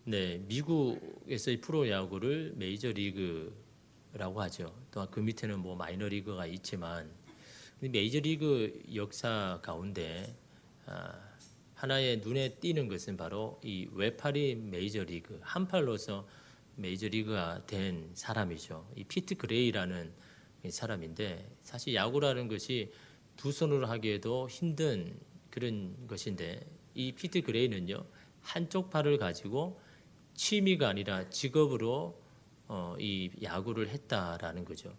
네, 미국에서의 프로야구를 메이저리그라고 하죠. 또 그 밑에는 뭐 마이너리그가 있지만 메이저리그 역사 가운데 하나의 눈에 띄는 것은 바로 이 외팔이 메이저리그 한팔로서 메이저리그가 된 사람이죠. 이 피트 그레이라는 이 사람인데 사실 야구라는 것이 두 손으로 하기에도 힘든 그런 것인데 이 피트 그레이는요 한쪽 팔을 가지고 취미가 아니라 직업으로 이 야구를 했다라는 거죠.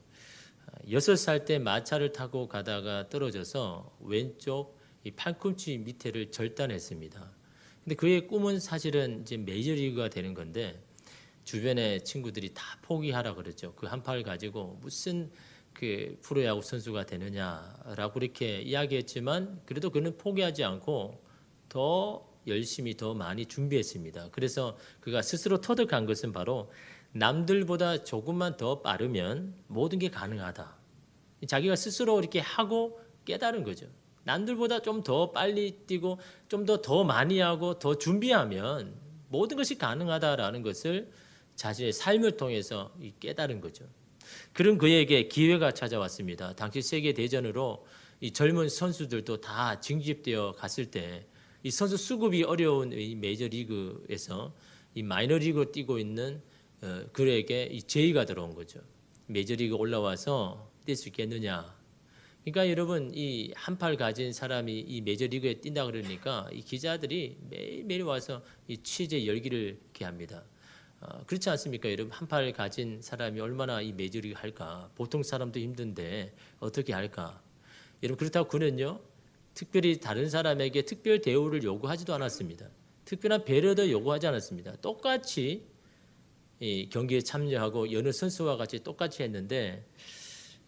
6살 때 마차를 타고 가다가 떨어져서 왼쪽 이 팔꿈치 밑에를 절단했습니다. 근데 그의 꿈은 사실은 이제 메이저리그가 되는 건데 주변의 친구들이 다 포기하라 그러죠. 그 한 팔 가지고 무슨 그 프로야구 선수가 되느냐라고 이렇게 이야기했지만 그래도 그는 포기하지 않고 더 열심히 더 많이 준비했습니다. 그래서 그가 스스로 터득한 것은 바로 남들보다 조금만 더 빠르면 모든 게 가능하다. 자기가 스스로 이렇게 하고 깨달은 거죠. 남들보다 좀 더 빨리 뛰고 좀 더 많이 하고 더 준비하면 모든 것이 가능하다라는 것을 자신의 삶을 통해서 깨달은 거죠. 그런 그에게 기회가 찾아왔습니다. 당시 세계 대전으로 이 젊은 선수들도 다 징집되어 갔을 때 이 선수 수급이 어려운 이 메이저리그에서 이 마이너리그 뛰고 있는 그에게 이 제의가 들어온 거죠. 메이저리그 올라와서 뛸 수 있겠느냐. 그러니까 여러분 이 한 팔 가진 사람이 이 메이저리그에 뛴다 그러니까 이 기자들이 매일매일 와서 이 취재 열기를 이렇게 합니다. 그렇지 않습니까? 여러분 한 팔 가진 사람이 얼마나 이 메이저리그 할까? 보통 사람도 힘든데 어떻게 할까? 여러분 그렇다고 그는요 특별히 다른 사람에게 특별 대우를 요구하지도 않았습니다. 특별한 배려도 요구하지 않았습니다. 똑같이 이 경기에 참여하고 여느 선수와 같이 똑같이 했는데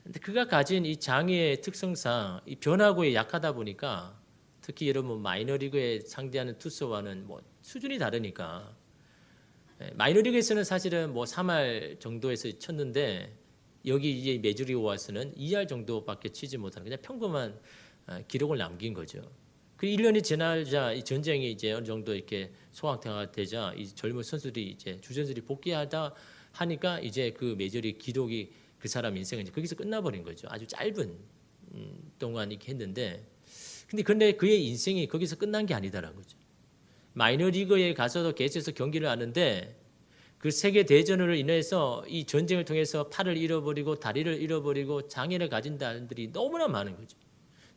근데 그가 가진 이 장애의 특성상 이 변화구에 약하다 보니까 특히 여러분 마이너리그에 상대하는 투수와는 뭐 수준이 다르니까 마이너리그에서는 사실은 뭐 3할 정도에서 쳤는데 여기 이제 메이저리그 와서는 2할 정도밖에 치지 못하는 그냥 평범한 기록을 남긴 거죠. 그 1년이 지나자 이 전쟁이 이제 어느 정도 이렇게 소강화가 되자 이 젊은 선수들이 이제 주전들이 복귀하다 하니까 이제 그 메이저리그 기록이 그 사람 인생은 이제 거기서 끝나버린 거죠. 아주 짧은 동안 이렇게 했는데 근데 그의 인생이 거기서 끝난 게 아니다라는 거죠. 마이너리그에 가서도 계속해서 경기를 하는데 그 세계 대전으로 인해서 이 전쟁을 통해서 팔을 잃어버리고 다리를 잃어버리고 장애를 가진 사람들이 너무나 많은 거죠.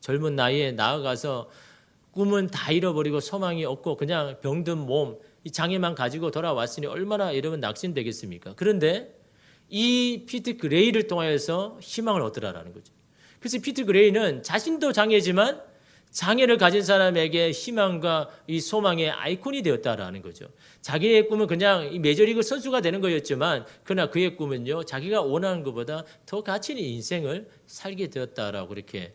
젊은 나이에 나아가서 꿈은 다 잃어버리고 소망이 없고 그냥 병든 몸, 이 장애만 가지고 돌아왔으니 얼마나 여러분 낙심되겠습니까? 그런데 이 피트 그레이를 통해서 희망을 얻으라라는 거죠. 그래서 피트 그레이는 자신도 장애지만 장애를 가진 사람에게 희망과 이 소망의 아이콘이 되었다라는 거죠. 자기의 꿈은 그냥 이 메이저리그 선수가 되는 거였지만 그러나 그의 꿈은요 자기가 원하는 것보다 더 가치 있는 인생을 살게 되었다라고 이렇게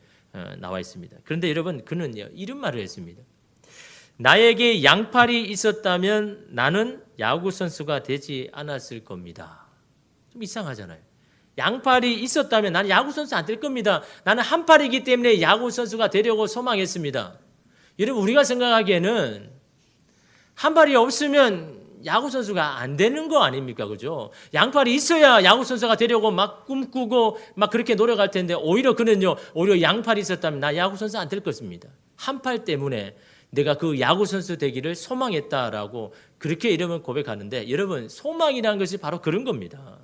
나와 있습니다. 그런데 여러분 그는요 이런 말을 했습니다. 나에게 양팔이 있었다면 나는 야구 선수가 되지 않았을 겁니다. 좀 이상하잖아요. 양팔이 있었다면 나는 야구 선수 안 될 겁니다. 나는 한 팔이기 때문에 야구 선수가 되려고 소망했습니다. 여러분 우리가 생각하기에는 한 팔이 없으면 야구 선수가 안 되는 거 아닙니까? 그죠? 양팔이 있어야 야구 선수가 되려고 막 꿈꾸고 막 그렇게 노력할 텐데 오히려 그는요, 오히려 양팔이 있었다면 나 야구 선수 안 될 것입니다. 한 팔 때문에 내가 그 야구 선수 되기를 소망했다라고 그렇게 이러면 고백하는데 여러분 소망이라는 것이 바로 그런 겁니다.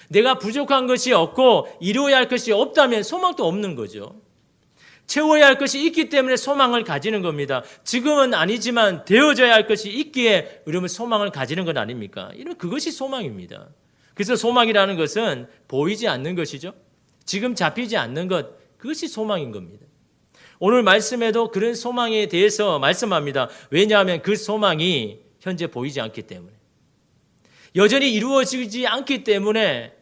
내가 부족한 것이 없고 이루어야 할 것이 없다면 소망도 없는 거죠. 채워야 할 것이 있기 때문에 소망을 가지는 겁니다. 지금은 아니지만 되어져야 할 것이 있기에 여러분 소망을 가지는 건 아닙니까? 이런 그것이 소망입니다. 그래서 소망이라는 것은 보이지 않는 것이죠. 지금 잡히지 않는 것, 그것이 소망인 겁니다. 오늘 말씀에도 그런 소망에 대해서 말씀합니다. 왜냐하면 그 소망이 현재 보이지 않기 때문에. 여전히 이루어지지 않기 때문에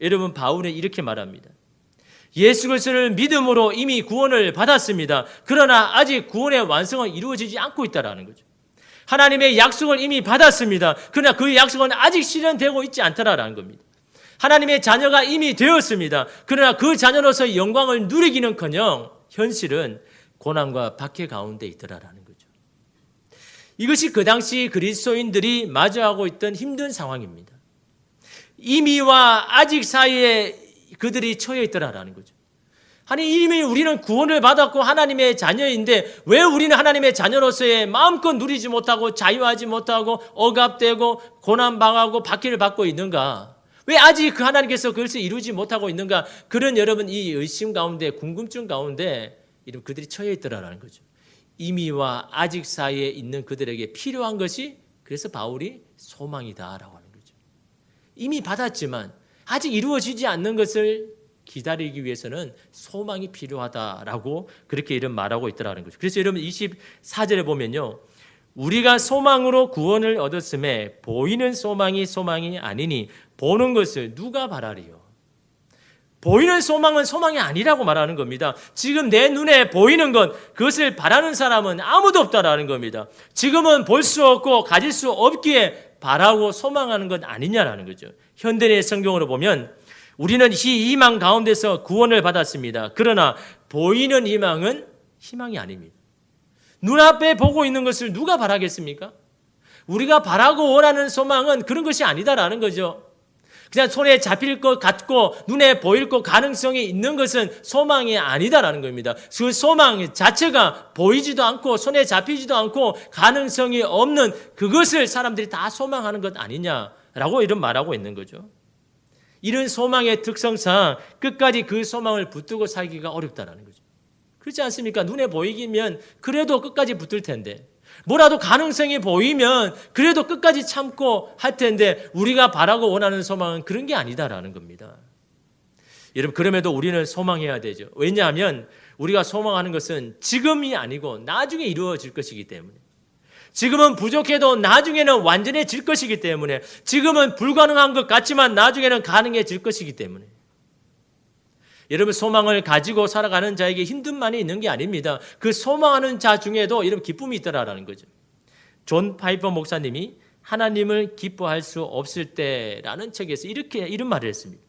여러분 바울은 이렇게 말합니다. 예수 그리스도를 믿음으로 이미 구원을 받았습니다. 그러나 아직 구원의 완성은 이루어지지 않고 있다는 거죠. 하나님의 약속을 이미 받았습니다. 그러나 그 약속은 아직 실현되고 있지 않다라는 겁니다. 하나님의 자녀가 이미 되었습니다. 그러나 그 자녀로서 영광을 누리기는커녕 현실은 고난과 박해 가운데 있더라라는 거죠. 이것이 그 당시 그리스도인들이 마주하고 있던 힘든 상황입니다. 이미와 아직 사이에 그들이 처해 있더라라는 거죠. 아니, 이미 우리는 구원을 받았고 하나님의 자녀인데 왜 우리는 하나님의 자녀로서의 마음껏 누리지 못하고 자유하지 못하고 억압되고 고난당하고 박해를 받고 있는가? 왜 아직 그 하나님께서 그것을 이루지 못하고 있는가? 그런 여러분 이 의심 가운데 궁금증 가운데 이런 그들이 처해 있더라라는 거죠. 이미와 아직 사이에 있는 그들에게 필요한 것이 그래서 바울이 소망이다라고 하는 거죠. 이미 받았지만 아직 이루어지지 않는 것을 기다리기 위해서는 소망이 필요하다라고 그렇게 이런 말하고 있더라는 거죠. 그래서 여러분 24절에 보면요. 우리가 소망으로 구원을 얻었음에 보이는 소망이 아니니 보는 것을 누가 바라리요? 보이는 소망은 소망이 아니라고 말하는 겁니다. 지금 내 눈에 보이는 것, 그것을 바라는 사람은 아무도 없다라는 겁니다. 지금은 볼 수 없고 가질 수 없기에 바라고 소망하는 것 아니냐라는 거죠. 현대의 성경으로 보면 우리는 이 희망 가운데서 구원을 받았습니다. 그러나 보이는 희망은 희망이 아닙니다. 눈앞에 보고 있는 것을 누가 바라겠습니까? 우리가 바라고 원하는 소망은 그런 것이 아니다라는 거죠. 그냥 손에 잡힐 것 같고 눈에 보일 것 가능성이 있는 것은 소망이 아니다라는 겁니다. 그 소망 자체가 보이지도 않고 손에 잡히지도 않고 가능성이 없는 그것을 사람들이 다 소망하는 것 아니냐라고 이런 말하고 있는 거죠. 이런 소망의 특성상 끝까지 그 소망을 붙들고 살기가 어렵다라는 거죠. 그렇지 않습니까? 눈에 보이기면 그래도 끝까지 붙들 텐데 뭐라도 가능성이 보이면 그래도 끝까지 참고 할 텐데 우리가 바라고 원하는 소망은 그런 게 아니다라는 겁니다. 여러분 그럼에도 우리는 소망해야 되죠. 왜냐하면 우리가 소망하는 것은 지금이 아니고 나중에 이루어질 것이기 때문에 지금은 부족해도 나중에는 완전해질 것이기 때문에 지금은 불가능한 것 같지만 나중에는 가능해질 것이기 때문에 여러분 소망을 가지고 살아가는 자에게 힘듦만이 있는 게 아닙니다. 그 소망하는 자 중에도 이런 기쁨이 있더라라는 거죠. 존 파이퍼 목사님이 하나님을 기뻐할 수 없을 때라는 책에서 이런 말을 했습니다.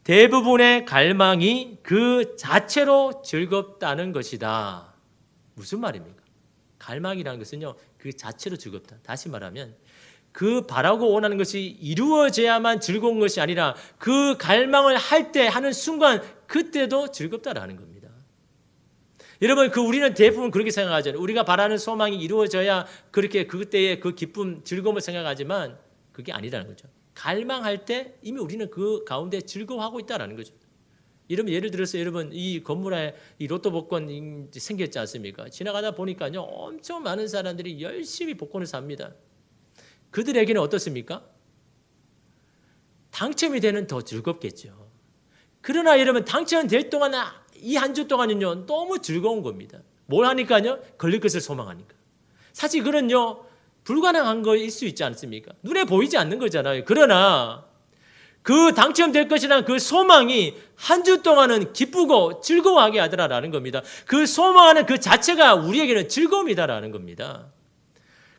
대부분의 갈망이 그 자체로 즐겁다는 것이다. 무슨 말입니까? 갈망이라는 것은요, 그 자체로 즐겁다. 다시 말하면 그 바라고 원하는 것이 이루어져야만 즐거운 것이 아니라 그 갈망을 할 때 하는 순간 그때도 즐겁다라는 겁니다. 여러분 우리는 대부분 그렇게 생각하잖아요. 우리가 바라는 소망이 이루어져야 그렇게 그때의 그 기쁨 즐거움을 생각하지만 그게 아니라는 거죠. 갈망할 때 이미 우리는 그 가운데 즐거워하고 있다라는 거죠. 이러면 예를 들어서 여러분 이 건물에 이 로또 복권 생겼지 않습니까? 지나가다 보니까요 엄청 많은 사람들이 열심히 복권을 삽니다. 그들에게는 어떻습니까? 당첨이 되는 더 즐겁겠죠. 그러나 여러분 당첨될 동안 이 한 주 동안은요 너무 즐거운 겁니다. 뭘 하니까요? 걸릴 것을 소망하니까. 사실 그건요 불가능한 거일 수 있지 않습니까? 눈에 보이지 않는 거잖아요. 그러나 그 당첨될 것이라는 그 소망이 한 주 동안은 기쁘고 즐거워하게 하더라라는 겁니다. 그 소망하는 그 자체가 우리에게는 즐거움이다라는 겁니다.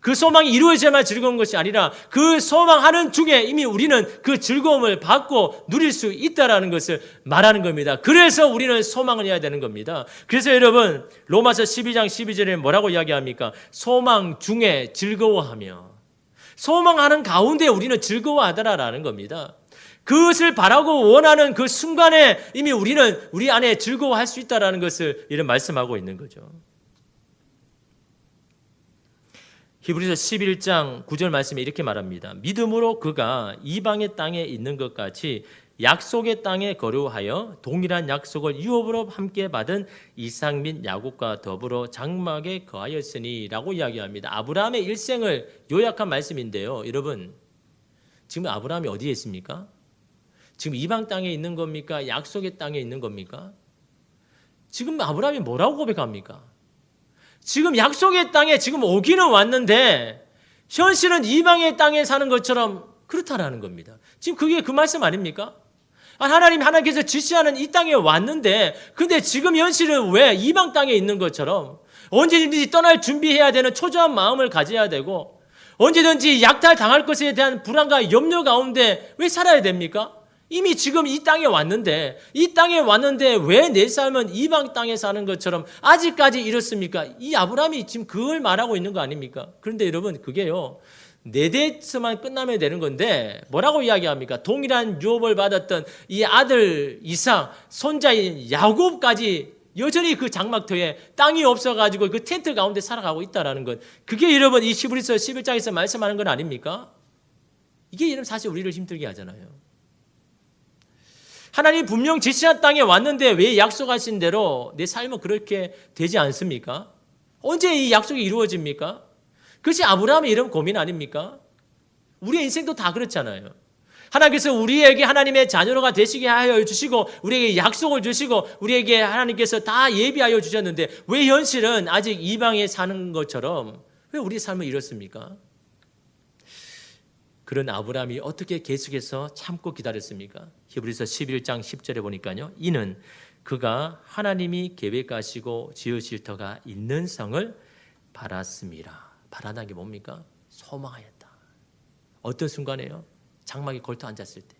그 소망이 이루어져야만 즐거운 것이 아니라 그 소망하는 중에 이미 우리는 그 즐거움을 받고 누릴 수 있다라는 것을 말하는 겁니다. 그래서 우리는 소망을 해야 되는 겁니다. 그래서 여러분 로마서 12장 12절에 뭐라고 이야기합니까? 소망 중에 즐거워하며 소망하는 가운데 우리는 즐거워하더라라는 겁니다. 그것을 바라고 원하는 그 순간에 이미 우리는 우리 안에 즐거워할 수 있다라는 것을 이런 말씀하고 있는 거죠. 히브리서 11장 9절 말씀에 이렇게 말합니다. 믿음으로 그가 이방의 땅에 있는 것 같이 약속의 땅에 거류하여 동일한 약속을 유업으로 함께 받은 이삭 및 야곱과 더불어 장막에 거하였으니 라고 이야기합니다. 아브라함의 일생을 요약한 말씀인데요. 여러분 지금 아브라함이 어디에 있습니까? 지금 이방 땅에 있는 겁니까? 약속의 땅에 있는 겁니까? 지금 아브라함이 뭐라고 고백합니까? 지금 약속의 땅에 지금 오기는 왔는데 현실은 이방의 땅에 사는 것처럼 그렇다라는 겁니다. 지금 그게 그 말씀 아닙니까? 하나님께서 지시하는 이 땅에 왔는데 근데 지금 현실은 왜 이방 땅에 있는 것처럼 언제든지 떠날 준비해야 되는 초조한 마음을 가져야 되고 언제든지 약탈당할 것에 대한 불안과 염려 가운데 왜 살아야 됩니까? 이미 지금 이 땅에 왔는데 왜 내 삶은 이방 땅에 사는 것처럼 아직까지 이렇습니까? 이 아브라함이 지금 그걸 말하고 있는 거 아닙니까? 그런데 여러분 그게요. 내 데에서만 끝나면 되는 건데 뭐라고 이야기합니까? 동일한 유업을 받았던 이 아들 이삭, 손자인 야곱까지 여전히 그 장막터에 땅이 없어가지고 그 텐트 가운데 살아가고 있다는 것. 그게 여러분 이 히브리서 11장에서 말씀하는 건 아닙니까? 이게 여러분 사실 우리를 힘들게 하잖아요. 하나님 분명 지시한 땅에 왔는데 왜 약속하신 대로 내 삶은 그렇게 되지 않습니까? 언제 이 약속이 이루어집니까? 그것이 아브라함의 이런 고민 아닙니까? 우리의 인생도 다 그렇잖아요. 하나님께서 우리에게 하나님의 자녀가 되시게 하여 주시고 우리에게 약속을 주시고 우리에게 하나님께서 다 예비하여 주셨는데 왜 현실은 아직 이방에 사는 것처럼 왜 우리 삶은 이렇습니까? 그런 아브라함이 어떻게 계속해서 참고 기다렸습니까? 히브리서 11장 10절에 보니까요. 이는 그가 하나님이 계획하시고 지으실 터가 있는 성을 바랐습니다. 바라는 게 뭡니까? 소망하였다. 어떤 순간에요? 장막에 걸터 앉았을 때.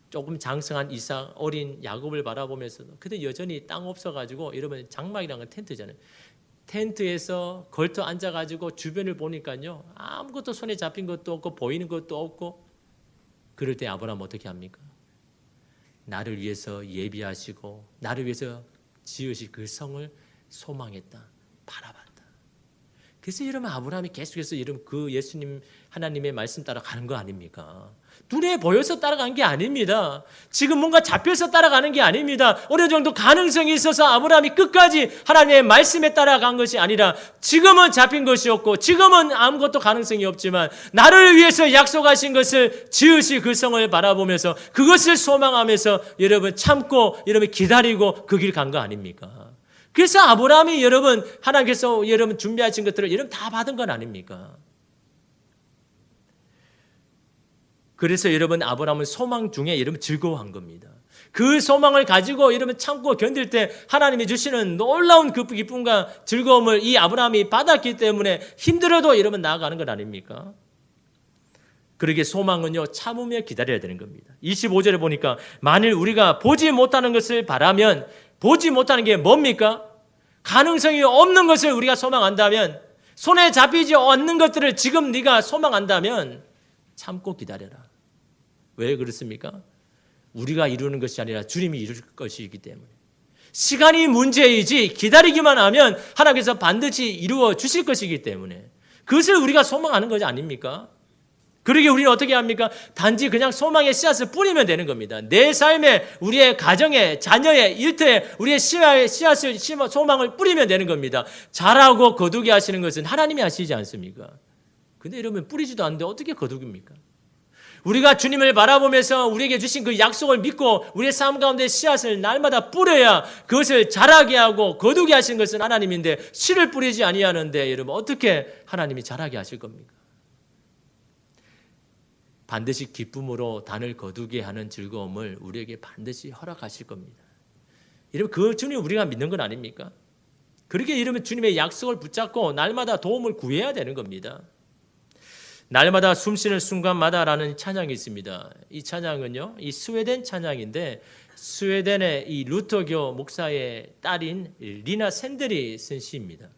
조금 장성한 이삭, 어린 야곱을 바라보면서도 그때 여전히 땅 없어가지고 여러분 장막이라는 건 텐트잖아요. 텐트에서 걸터 앉아가지고 주변을 보니까요. 아무것도 손에 잡힌 것도 없고 보이는 것도 없고 그럴 때 아브라함 어떻게 합니까? 나를 위해서 예비하시고 나를 위해서 지으실 그 성을 소망했다. 바라봤다. 그래서 여러분 아브라함이 계속해서 여러분 그 예수님 하나님의 말씀 따라 가는 거 아닙니까? 눈에 보여서 따라간 게 아닙니다. 지금 뭔가 잡혀서 따라가는 게 아닙니다. 어느 정도 가능성이 있어서 아브라함이 끝까지 하나님의 말씀에 따라간 것이 아니라 지금은 잡힌 것이 없고 지금은 아무것도 가능성이 없지만 나를 위해서 약속하신 것을 지으실 그 성을 바라보면서 그것을 소망하면서 여러분 참고 여러분 기다리고 그 길 간 거 아닙니까? 그래서 아브라함이 여러분 하나님께서 여러분 준비하신 것들을 여러분 다 받은 건 아닙니까? 그래서 여러분 아브라함은 소망 중에 여러분 즐거워한 겁니다. 그 소망을 가지고 여러분 참고 견딜 때 하나님이 주시는 놀라운 그 기쁨과 즐거움을 이 아브라함이 받았기 때문에 힘들어도 여러분 나아가는 것 아닙니까? 그러게 소망은요 참으며 기다려야 되는 겁니다. 25절에 보니까 만일 우리가 보지 못하는 것을 바라면 보지 못하는 게 뭡니까? 가능성이 없는 것을 우리가 소망한다면 손에 잡히지 않는 것들을 지금 네가 소망한다면 참고 기다려라. 왜 그렇습니까? 우리가 이루는 것이 아니라 주님이 이룰 것이기 때문에. 시간이 문제이지 기다리기만 하면 하나님께서 반드시 이루어 주실 것이기 때문에 그것을 우리가 소망하는 것이 아닙니까? 그러게 우리는 어떻게 합니까? 단지 그냥 소망의 씨앗을 뿌리면 되는 겁니다. 내 삶에, 우리의 가정에, 자녀의 일터에 우리의 씨앗을, 소망을 뿌리면 되는 겁니다. 잘하고 거두게 하시는 것은 하나님이 하시지 않습니까? 근데 여러분 뿌리지도 않는데 어떻게 거두깁니까? 우리가 주님을 바라보면서 우리에게 주신 그 약속을 믿고 우리의 삶 가운데 씨앗을 날마다 뿌려야 그것을 자라게 하고 거두게 하시는 것은 하나님인데 씨를 뿌리지 아니하는데 여러분 어떻게 하나님이 자라게 하실 겁니까? 반드시 기쁨으로 단을 거두게 하는 즐거움을 우리에게 반드시 허락하실 겁니다. 여러분 그 주님 우리가 믿는 건 아닙니까? 그렇게 이러면 주님의 약속을 붙잡고 날마다 도움을 구해야 되는 겁니다. 날마다 숨쉬는 순간마다라는 찬양이 있습니다. 이 찬양은요, 이 스웨덴 찬양인데 스웨덴의 이 루터교 목사의 딸인 리나 샌들이 쓴 시입니다.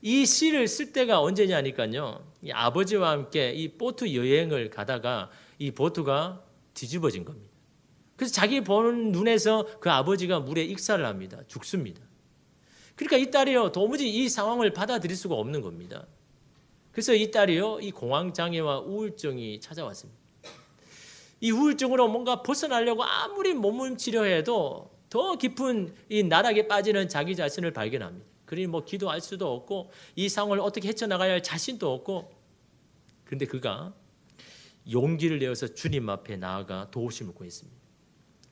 이 시를 쓸 때가 언제냐니까요. 이 아버지와 함께 이 보트 여행을 가다가 이 보트가 뒤집어진 겁니다. 그래서 자기 보는 눈에서 그 아버지가 물에 익사를 합니다. 죽습니다. 그러니까 이 딸이요 도무지 이 상황을 받아들일 수가 없는 겁니다. 그래서 이 딸이요 이 공황장애와 우울증이 찾아왔습니다. 이 우울증으로 뭔가 벗어나려고 아무리 몸치료해도 더 깊은 이 나락에 빠지는 자기 자신을 발견합니다. 그러니 뭐 기도할 수도 없고 이 상황을 어떻게 헤쳐나가야 할 자신도 없고 그런데 그가 용기를 내어서 주님 앞에 나아가 도우심을 구했습니다.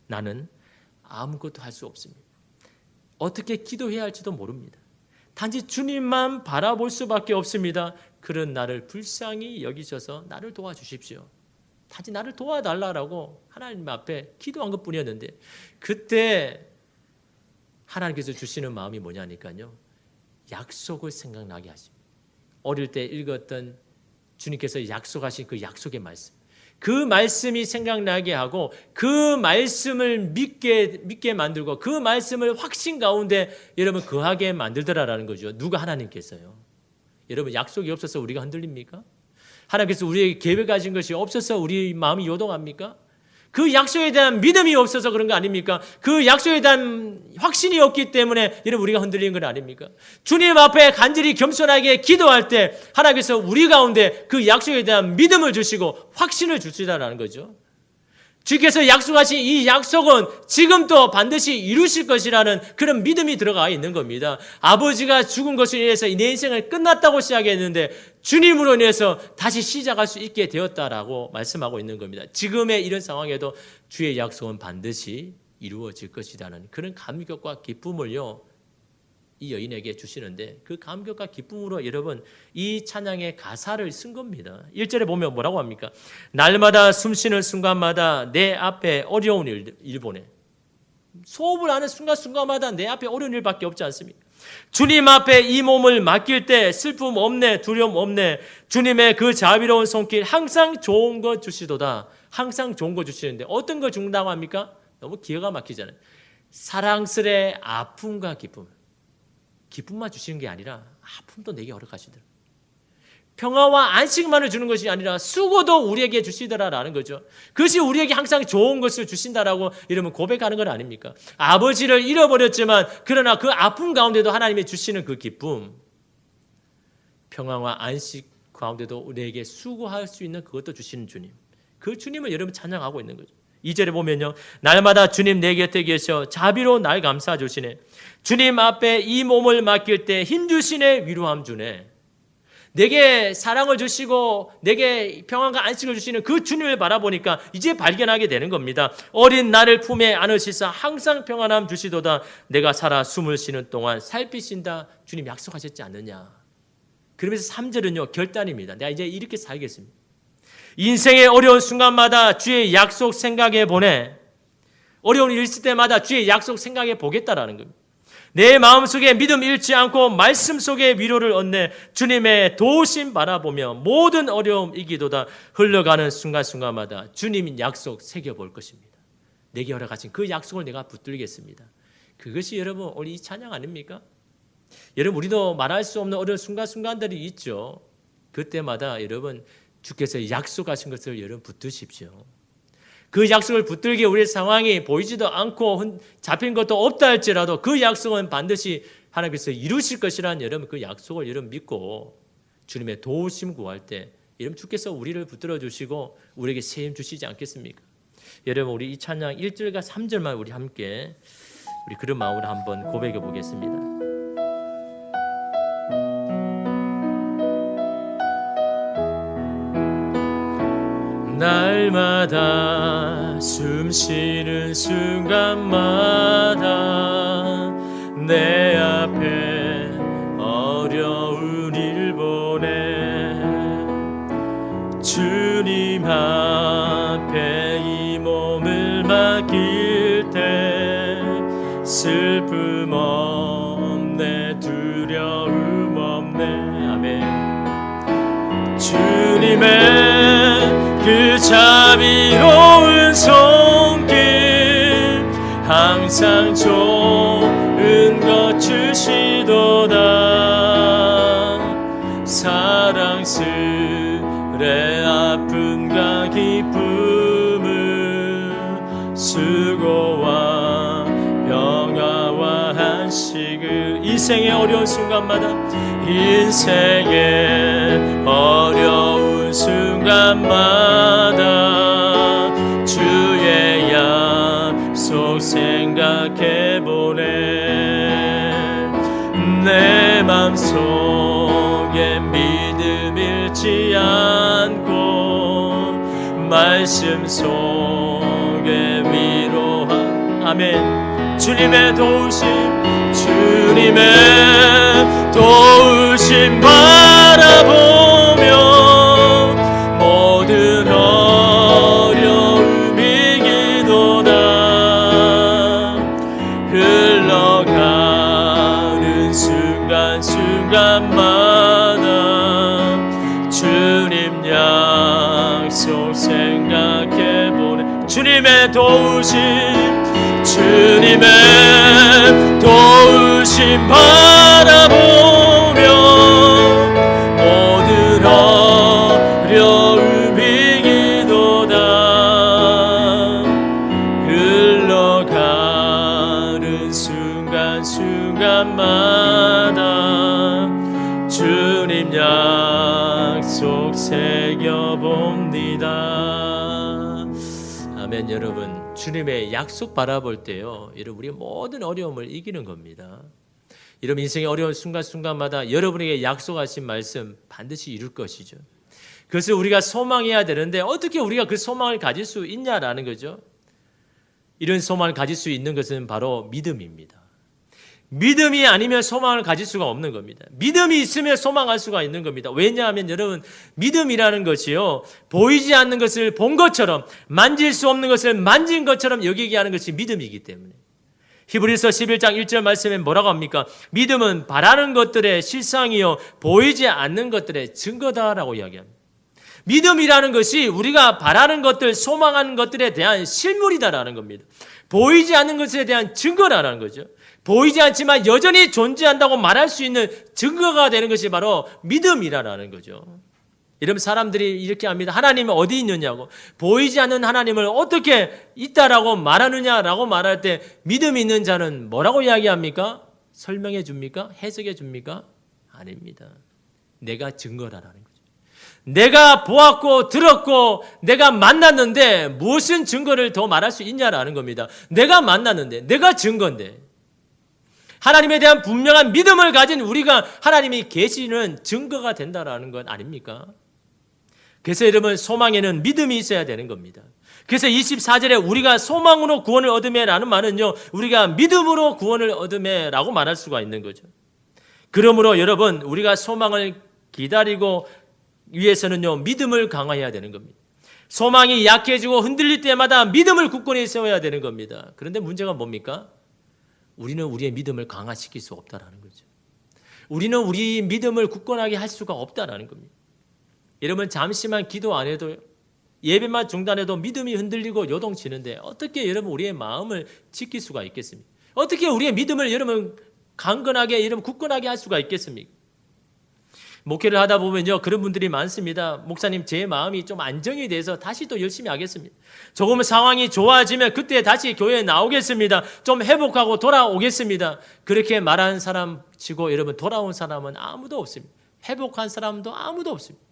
나는 아무것도 할 수 없습니다. 어떻게 기도해야 할지도 모릅니다. 단지 주님만 바라볼 수밖에 없습니다. 그런 나를 불쌍히 여기셔서 나를 도와주십시오. 단지 나를 도와달라고 하나님 앞에 기도한 것뿐이었는데 그때 하나님께서 주시는 마음이 뭐냐니까요. 약속을 생각나게 하십니다. 어릴 때 읽었던 주님께서 약속하신 그 약속의 말씀. 그 말씀이 생각나게 하고 그 말씀을 믿게 만들고 그 말씀을 확신 가운데 여러분 거하게 만들더라라는 거죠. 누가? 하나님께서요. 여러분 약속이 없어서 우리가 흔들립니까? 하나님께서 우리에게 계획하신 것이 없어서 우리 마음이 요동합니까? 그 약속에 대한 믿음이 없어서 그런 거 아닙니까? 그 약속에 대한 확신이 없기 때문에 여러분 우리가 흔들리는 건 아닙니까? 주님 앞에 간절히 겸손하게 기도할 때 하나님께서 우리 가운데 그 약속에 대한 믿음을 주시고 확신을 주시다라는 거죠. 주께서 약속하신 이 약속은 지금도 반드시 이루실 것이라는 그런 믿음이 들어가 있는 겁니다. 아버지가 죽은 것으로 인해서 내 인생을 끝났다고 시작했는데 주님으로 인해서 다시 시작할 수 있게 되었다라고 말씀하고 있는 겁니다. 지금의 이런 상황에도 주의 약속은 반드시 이루어질 것이라는 그런 감격과 기쁨을요, 이 여인에게 주시는데 그 감격과 기쁨으로 여러분 이 찬양의 가사를 쓴 겁니다. 1절에 보면 뭐라고 합니까? 날마다 숨쉬는 순간마다 내 앞에 어려운 일 보내. 소업을 하는 순간순간마다 내 앞에 어려운 일밖에 없지 않습니까? 주님 앞에 이 몸을 맡길 때 슬픔 없네, 두려움 없네. 주님의 그 자비로운 손길 항상 좋은 거 주시도다. 항상 좋은 거 주시는데 어떤 거 준다고 합니까? 너무 기가 막히잖아요. 사랑스레 아픔과 기쁨. 기쁨만 주시는 게 아니라 아픔도 내게 허락하시더라. 평화와 안식만을 주는 것이 아니라 수고도 우리에게 주시더라라는 거죠. 그것이 우리에게 항상 좋은 것을 주신다라고 이러면 고백하는 건 아닙니까? 아버지를 잃어버렸지만 그러나 그 아픔 가운데도 하나님이 주시는 그 기쁨, 평화와 안식 가운데도 우리에게 수고할 수 있는 그것도 주시는 주님. 그 주님을 여러분 찬양하고 있는 거죠. 2절에 보면요. 날마다 주님 내 곁에 계셔 자비로 날 감싸 주시네. 주님 앞에 이 몸을 맡길 때 힘주시네, 위로함 주네. 내게 사랑을 주시고 내게 평안과 안식을 주시는 그 주님을 바라보니까 이제 발견하게 되는 겁니다. 어린 나를 품에 안으시사 항상 평안함 주시도다. 내가 살아 숨을 쉬는 동안 살피신다. 주님 약속하셨지 않느냐. 그러면서 3절은요 결단입니다. 내가 이제 이렇게 살겠습니다. 인생의 어려운 순간마다 주의 약속 생각해 보내. 어려운 일 있을 때마다 주의 약속 생각해 보겠다라는 겁니다. 내 마음속에 믿음 잃지 않고 말씀 속에 위로를 얻네. 주님의 도우심 바라보며 모든 어려움 이기도다. 흘러가는 순간순간마다 주님 약속 새겨볼 것입니다. 내게 허락하신 그 약속을 내가 붙들겠습니다. 그것이 여러분 우리 이 찬양 아닙니까? 여러분 우리도 말할 수 없는 어려운 순간순간들이 있죠. 그때마다 여러분 주께서 약속하신 것을 여러분 붙드십시오. 그 약속을 붙들기에 우리의 상황이 보이지도 않고 잡힌 것도 없다 할지라도 그 약속은 반드시 하나님께서 이루실 것이라는 여러분 그 약속을 여러분 믿고 주님의 도우심 구할 때 여러분 주께서 우리를 붙들어 주시고 우리에게 새 힘 주시지 않겠습니까? 여러분 우리 이 찬양 1절과 3절만 우리 함께 우리 그런 마음으로 한번 고백해 보겠습니다. 날마다 숨쉬는 순간마다 내 앞에 어려운 일 보내. 주님 앞에 이 몸을 맡길 때 슬픔 없네, 두려움 없네. 아멘. 주님의 그 자비로운 손길 항상 좋은 것 주시도다. 사랑스레 아픔과 기쁨을 수고와 평화와 안식을 인생의 어려운 순간마다 인생의 어려운 순간마다 주의 약속 생각해보네. 내 맘속에 믿음 잃지 않고 말씀 속에 위로한 아멘. 주님의 도우심, 주님의 도우심 바라보며 모든 어려움 이기도다. 흘러가는 순간순간마다 주님 약속 계속 생각해보네. 주님의 도우심, 주님의 도우심 바라보며 모든 어려움 이기도다. 흘러가는 순간순간마다 주님 약속 새겨봅니다. 아멘. 여러분, 주님의 약속 바라볼 때요, 여러분, 우리 모든 어려움을 이기는 겁니다. 여러분, 인생의 어려운 순간순간마다 여러분에게 약속하신 말씀 반드시 이룰 것이죠. 그것을 우리가 소망해야 되는데 어떻게 우리가 그 소망을 가질 수 있냐라는 거죠. 이런 소망을 가질 수 있는 것은 바로 믿음입니다. 믿음이 아니면 소망을 가질 수가 없는 겁니다. 믿음이 있으면 소망할 수가 있는 겁니다. 왜냐하면 여러분, 믿음이라는 것이요, 보이지 않는 것을 본 것처럼, 만질 수 없는 것을 만진 것처럼 여기게 하는 것이 믿음이기 때문에. 히브리서 11장 1절 말씀에 뭐라고 합니까? 믿음은 바라는 것들의 실상이요, 보이지 않는 것들의 증거다라고 이야기합니다. 믿음이라는 것이 우리가 바라는 것들, 소망하는 것들에 대한 실물이다라는 겁니다. 보이지 않는 것에 대한 증거라는 거죠. 보이지 않지만 여전히 존재한다고 말할 수 있는 증거가 되는 것이 바로 믿음이라는 거죠. 이러면 사람들이 이렇게 합니다. 하나님은 어디 있느냐고. 보이지 않는 하나님을 어떻게 있다라고 말하느냐라고 말할 때 믿음이 있는 자는 뭐라고 이야기합니까? 설명해 줍니까? 해석해 줍니까? 아닙니다. 내가 증거라는 거죠. 내가 보았고 들었고 내가 만났는데 무슨 증거를 더 말할 수 있냐라는 겁니다. 내가 만났는데, 내가 증거인데, 하나님에 대한 분명한 믿음을 가진 우리가 하나님이 계시는 증거가 된다라는 것 아닙니까? 그래서 여러분, 소망에는 믿음이 있어야 되는 겁니다. 그래서 24절에 우리가 소망으로 구원을 얻으매라는 말은요, 우리가 믿음으로 구원을 얻으매라고 말할 수가 있는 거죠. 그러므로 여러분, 우리가 소망을 기다리고 위해서는요, 믿음을 강화해야 되는 겁니다. 소망이 약해지고 흔들릴 때마다 믿음을 굳건히 세워야 되는 겁니다. 그런데 문제가 뭡니까? 우리는 우리의 믿음을 강화시킬 수 없다라는 거죠. 우리는 우리 믿음을 굳건하게 할 수가 없다라는 겁니다. 여러분, 잠시만 기도 안 해도, 예배만 중단해도 믿음이 흔들리고 요동치는데 어떻게 여러분 우리의 마음을 지킬 수가 있겠습니까? 어떻게 우리의 믿음을 여러분 강건하게, 여러분 굳건하게 할 수가 있겠습니까? 목회를 하다 보면요, 그런 분들이 많습니다. 목사님, 제 마음이 좀 안정이 돼서 다시 또 열심히 하겠습니다. 조금 상황이 좋아지면 그때 다시 교회에 나오겠습니다. 좀 회복하고 돌아오겠습니다. 그렇게 말하는 사람 치고 여러분, 돌아온 사람은 아무도 없습니다. 회복한 사람도 아무도 없습니다.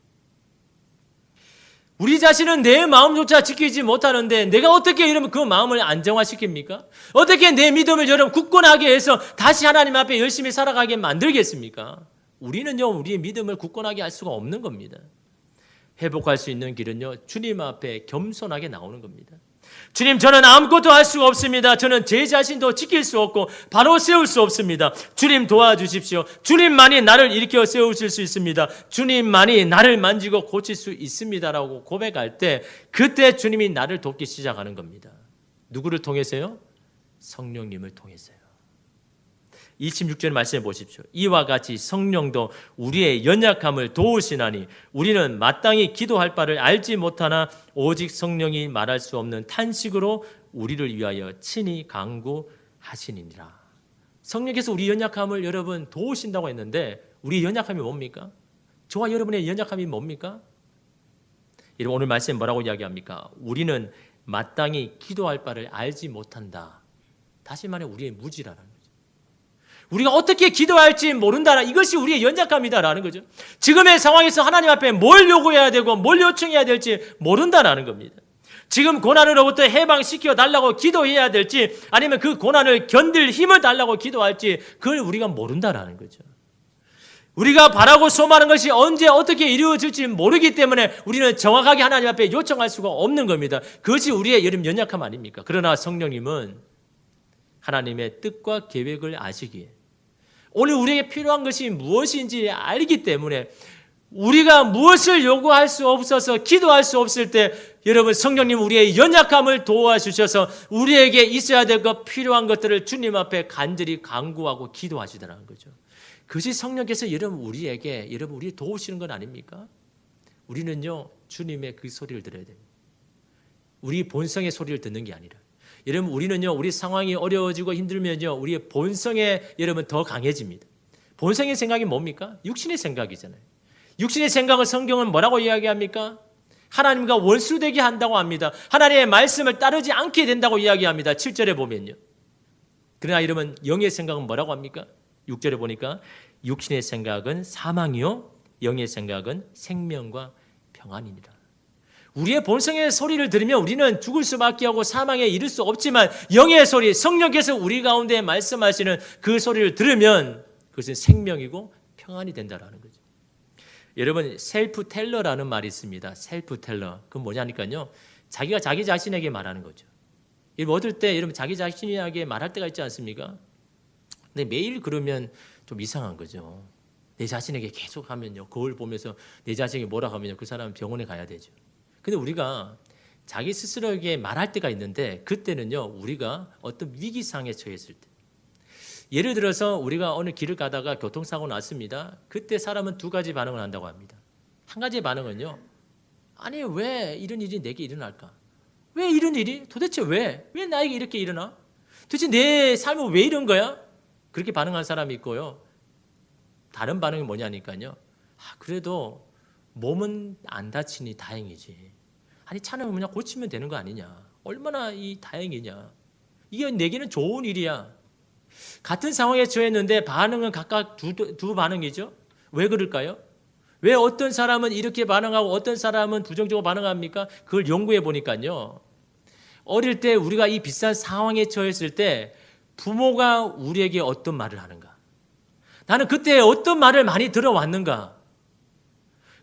우리 자신은 내 마음조차 지키지 못하는데 내가 어떻게 여러분 그 마음을 안정화시킵니까? 어떻게 내 믿음을 여러분 굳건하게 해서 다시 하나님 앞에 열심히 살아가게 만들겠습니까? 우리는요, 우리의 믿음을 굳건하게 할 수가 없는 겁니다. 회복할 수 있는 길은요, 주님 앞에 겸손하게 나오는 겁니다. 주님, 저는 아무것도 할 수가 없습니다. 저는 제 자신도 지킬 수 없고 바로 세울 수 없습니다. 주님 도와주십시오. 주님만이 나를 일으켜 세우실 수 있습니다. 주님만이 나를 만지고 고칠 수 있습니다라고 고백할 때, 그때 주님이 나를 돕기 시작하는 겁니다. 누구를 통해서요? 성령님을 통해서요. 26절 말씀해 보십시오. 이와 같이 성령도 우리의 연약함을 도우시나니 우리는 마땅히 기도할 바를 알지 못하나 오직 성령이 말할 수 없는 탄식으로 우리를 위하여 친히 간구하시니라. 성령께서 우리 연약함을 여러분 도우신다고 했는데 우리 연약함이 뭡니까? 저와 여러분의 연약함이 뭡니까? 여러분, 오늘 말씀 뭐라고 이야기합니까? 우리는 마땅히 기도할 바를 알지 못한다. 다시 말해 우리의 무지라는 거죠. 우리가 어떻게 기도할지 모른다. 이것이 우리의 연약함이다라는 거죠. 지금의 상황에서 하나님 앞에 뭘 요구해야 되고 뭘 요청해야 될지 모른다라는 겁니다. 지금 고난으로부터 해방시켜 달라고 기도해야 될지 아니면 그 고난을 견딜 힘을 달라고 기도할지 그걸 우리가 모른다라는 거죠. 우리가 바라고 소망하는 것이 언제 어떻게 이루어질지 모르기 때문에 우리는 정확하게 하나님 앞에 요청할 수가 없는 겁니다. 그것이 우리의 연약함 아닙니까? 그러나 성령님은 하나님의 뜻과 계획을 아시기에 오늘 우리에게 필요한 것이 무엇인지 알기 때문에 우리가 무엇을 요구할 수 없어서 기도할 수 없을 때 여러분 성령님 우리의 연약함을 도와주셔서 우리에게 있어야 될 것 필요한 것들을 주님 앞에 간절히 간구하고 기도하시더라는 거죠. 그것이 성령께서 여러분 우리에게 여러분 우리 도우시는 건 아닙니까? 우리는요 주님의 그 소리를 들어야 됩니다. 우리 본성의 소리를 듣는 게 아니라 여러분 우리는요 우리 상황이 어려워지고 힘들면요 우리의 본성에 여러분 더 강해집니다. 본성의 생각이 뭡니까? 육신의 생각이잖아요. 육신의 생각을 성경은 뭐라고 이야기합니까? 하나님과 원수되게 한다고 합니다. 하나님의 말씀을 따르지 않게 된다고 이야기합니다. 7절에 보면요. 그러나 여러분 영의 생각은 뭐라고 합니까? 6절에 보니까 육신의 생각은 사망이요 영의 생각은 생명과 평안이니라. 우리의 본성의 소리를 들으면 우리는 죽을 수밖에 하고 사망에 이를 수 없지만 영의 소리, 성령께서 우리 가운데 말씀하시는 그 소리를 들으면 그것은 생명이고 평안이 된다라는 거죠. 여러분 셀프 텔러라는 말이 있습니다. 셀프 텔러. 그건 뭐냐니까요. 자기가 자기 자신에게 말하는 거죠. 여러분 얻을 때 여러분 자기 자신에게 말할 때가 있지 않습니까? 근데 매일 그러면 좀 이상한 거죠. 내 자신에게 계속 하면요. 거울 보면서 내 자신에게 뭐라 하면요. 그 사람은 병원에 가야 되죠. 근데 우리가 자기 스스로에게 말할 때가 있는데 그때는요. 우리가 어떤 위기상에 처했을 때 예를 들어서 우리가 어느 길을 가다가 교통사고 났습니다. 그때 사람은 두 가지 반응을 한다고 합니다. 한 가지 반응은요. 아니 왜 이런 일이 내게 일어날까? 왜 이런 일이? 도대체 왜? 왜 나에게 이렇게 일어나? 도대체 내 삶은 왜 이런 거야? 그렇게 반응한 사람이 있고요. 다른 반응이 뭐냐니까요. 그래도 몸은 안 다치니 다행이지. 아니 차는 그냥 고치면 되는 거 아니냐. 얼마나 이 다행이냐. 이게 내게는 좋은 일이야. 같은 상황에 처했는데 반응은 각각 두 반응이죠. 왜 그럴까요? 왜 어떤 사람은 이렇게 반응하고 어떤 사람은 부정적으로 반응합니까? 그걸 연구해 보니까요. 어릴 때 우리가 이 비싼 상황에 처했을 때 부모가 우리에게 어떤 말을 하는가? 나는 그때 어떤 말을 많이 들어왔는가?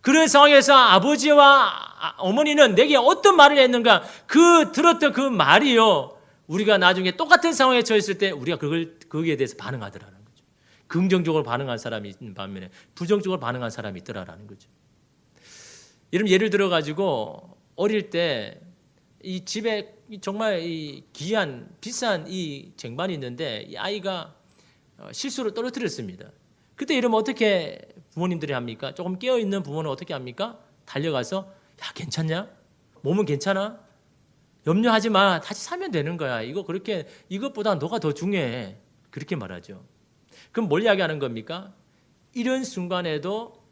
그런 상황에서 아버지와 어머니는 내게 어떤 말을 했는가? 그 들었던 그 말이요. 우리가 나중에 똑같은 상황에 처했을 때 우리가 거기에 대해서 반응하더라는 거죠. 긍정적으로 반응한 사람이 있는 반면에 부정적으로 반응한 사람이 있더라라는 거죠. 여러분 예를 들어 가지고 어릴 때 이 집에 정말 이 귀한 비싼 이 쟁반이 있는데 이 아이가 실수로 떨어뜨렸습니다. 그때 이러면 어떻게 부모님들이 합니까? 조금 깨어있는 부모는 어떻게 합니까? 달려가서 야 괜찮냐? 몸은 괜찮아? 염려하지 마. 다시 사면 되는 거야. 이거 그렇게 이것보다 너가 더 중요해. 그렇게 말하죠. 그럼 뭘 이야기하는 겁니까? 이런 순간에도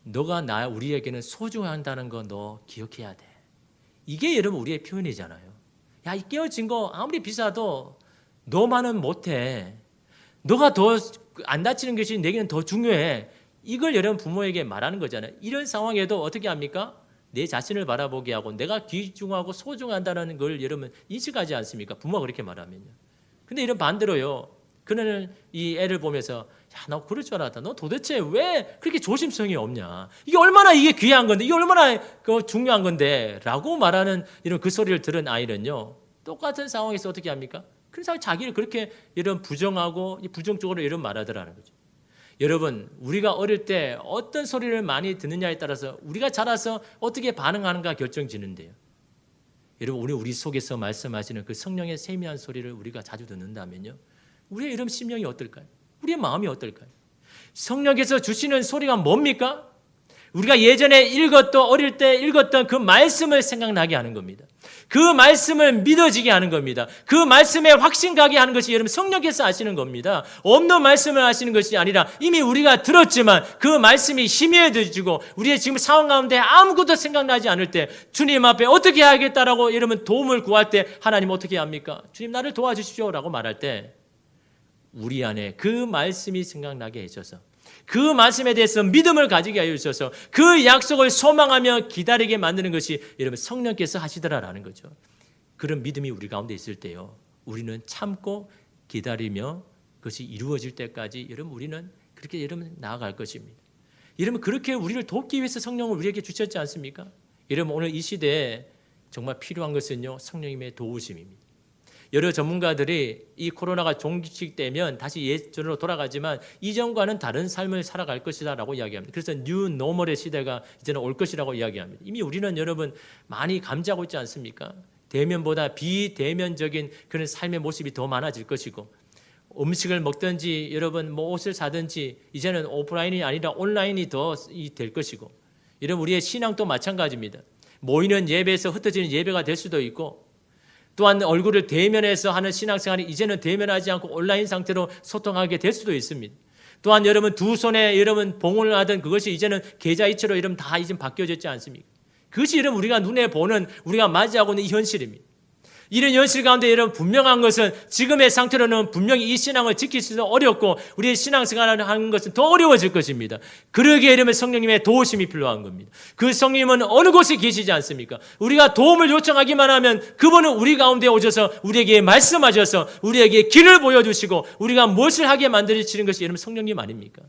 너가 우리에게는 소중한다는 거 너 기억해야 돼. 이게 여러분 우리의 표현이잖아요. 야, 이 깨어진 거 아무리 비싸도 너만은 못해. 너가 더 안 다치는 것이 내게는 더 중요해. 이걸 여러분 부모에게 말하는 거잖아요. 이런 상황에도 어떻게 합니까? 내 자신을 바라보게 하고 내가 귀중하고 소중한다는 걸 여러분 인식하지 않습니까? 부모가 그렇게 말하면요. 근데 이런 반대로요. 그는 이 애를 보면서 야, 너 그럴 줄 알았다. 너 도대체 왜 그렇게 조심성이 없냐? 이게 얼마나 이게 귀한 건데, 이게 얼마나 중요한 건데 라고 말하는 이런 그 소리를 들은 아이는요. 똑같은 상황에서 어떻게 합니까? 그래서 자기를 그렇게 이런 부정하고 부정적으로 이런 말하더라는 거죠. 여러분 우리가 어릴 때 어떤 소리를 많이 듣느냐에 따라서 우리가 자라서 어떻게 반응하는가 결정지는데요. 여러분 우리 속에서 말씀하시는 그 성령의 세미한 소리를 우리가 자주 듣는다면요. 우리의 이런 심령이 어떨까요? 우리의 마음이 어떨까요? 성령께서 주시는 소리가 뭡니까? 우리가 예전에 어릴 때 읽었던 그 말씀을 생각나게 하는 겁니다. 그 말씀을 믿어지게 하는 겁니다. 그 말씀에 확신 가게 하는 것이 여러분 성령께서 하시는 겁니다. 없는 말씀을 하시는 것이 아니라 이미 우리가 들었지만 그 말씀이 희미해지고 우리의 지금 상황 가운데 아무것도 생각나지 않을 때 주님 앞에 어떻게 해야겠다라고 여러분 도움을 구할 때 하나님 어떻게 합니까? 주님 나를 도와주십시오라고 말할 때 우리 안에 그 말씀이 생각나게 해줘서 그 말씀에 대해서 믿음을 가지게 하여 주셔서 그 약속을 소망하며 기다리게 만드는 것이 여러분 성령께서 하시더라라는 거죠. 그런 믿음이 우리 가운데 있을 때요. 우리는 참고 기다리며 그것이 이루어질 때까지 여러분 우리는 그렇게 여러분 나아갈 것입니다. 여러분 그렇게 우리를 돕기 위해서 성령을 우리에게 주셨지 않습니까? 여러분 오늘 이 시대에 정말 필요한 것은요. 성령님의 도우심입니다. 여러 전문가들이 이 코로나가 종식되면 다시 예전으로 돌아가지만 이전과는 다른 삶을 살아갈 것이다 라고 이야기합니다. 그래서 뉴 노멀의 시대가 이제는 올 것이라고 이야기합니다. 이미 우리는 여러분 많이 감지하고 있지 않습니까? 대면보다 비대면적인 그런 삶의 모습이 더 많아질 것이고 음식을 먹든지 여러분 뭐 옷을 사든지 이제는 오프라인이 아니라 온라인이 더 될 것이고 이런 우리의 신앙도 마찬가지입니다. 모이는 예배에서 흩어지는 예배가 될 수도 있고, 또한 얼굴을 대면해서 하는 신앙생활이 이제는 대면하지 않고 온라인 상태로 소통하게 될 수도 있습니다. 또한 여러분 두 손에 여러분 봉헌을 하던 그것이 이제는 계좌이체로 여러분 다 이제 바뀌어졌지 않습니까? 그것이 여러분 우리가 눈에 보는, 우리가 맞이하고 있는 이 현실입니다. 이런 현실 가운데 여러분 분명한 것은 지금의 상태로는 분명히 이 신앙을 지킬 수도 어렵고 우리의 신앙생활을 하는 것은 더 어려워질 것입니다. 그러기에 이러면 성령님의 도우심이 필요한 겁니다. 그 성령님은 어느 곳에 계시지 않습니까? 우리가 도움을 요청하기만 하면 그분은 우리 가운데 오셔서 우리에게 말씀하셔서 우리에게 길을 보여주시고 우리가 무엇을 하게 만들어지는 것이 여러분 성령님 아닙니까?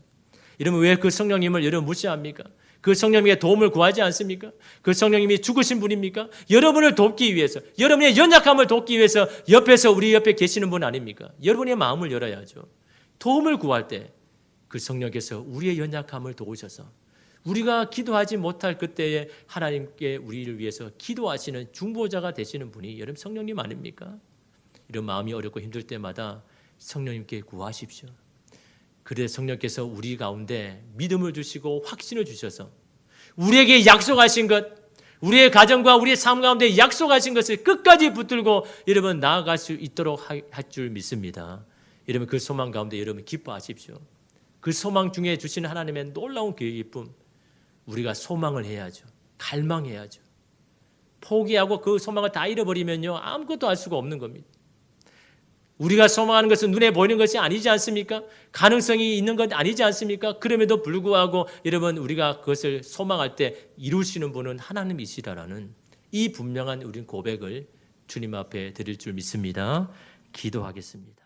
여러분 왜 그 성령님을 여러분 무시합니까? 그 성령님의 도움을 구하지 않습니까? 그 성령님이 죽으신 분입니까? 여러분을 돕기 위해서, 여러분의 연약함을 돕기 위해서 옆에서 우리 옆에 계시는 분 아닙니까? 여러분의 마음을 열어야죠. 도움을 구할 때 그 성령께서 우리의 연약함을 도우셔서 우리가 기도하지 못할 그때에 하나님께 우리를 위해서 기도하시는 중보자가 되시는 분이 여러분 성령님 아닙니까? 이런 마음이 어렵고 힘들 때마다 성령님께 구하십시오. 그래 성령께서 우리 가운데 믿음을 주시고 확신을 주셔서 우리에게 약속하신 것, 우리의 가정과 우리의 삶 가운데 약속하신 것을 끝까지 붙들고 여러분 나아갈 수 있도록 할 줄 믿습니다. 여러분 그 소망 가운데 여러분 기뻐하십시오. 그 소망 중에 주시는 하나님의 놀라운 기쁨, 우리가 소망을 해야죠. 갈망해야죠. 포기하고 그 소망을 다 잃어버리면요 아무것도 할 수가 없는 겁니다. 우리가 소망하는 것은 눈에 보이는 것이 아니지 않습니까? 가능성이 있는 건 아니지 않습니까? 그럼에도 불구하고 여러분 우리가 그것을 소망할 때 이루시는 분은 하나님이시라는 이 분명한 우리 고백을 주님 앞에 드릴 줄 믿습니다. 기도하겠습니다.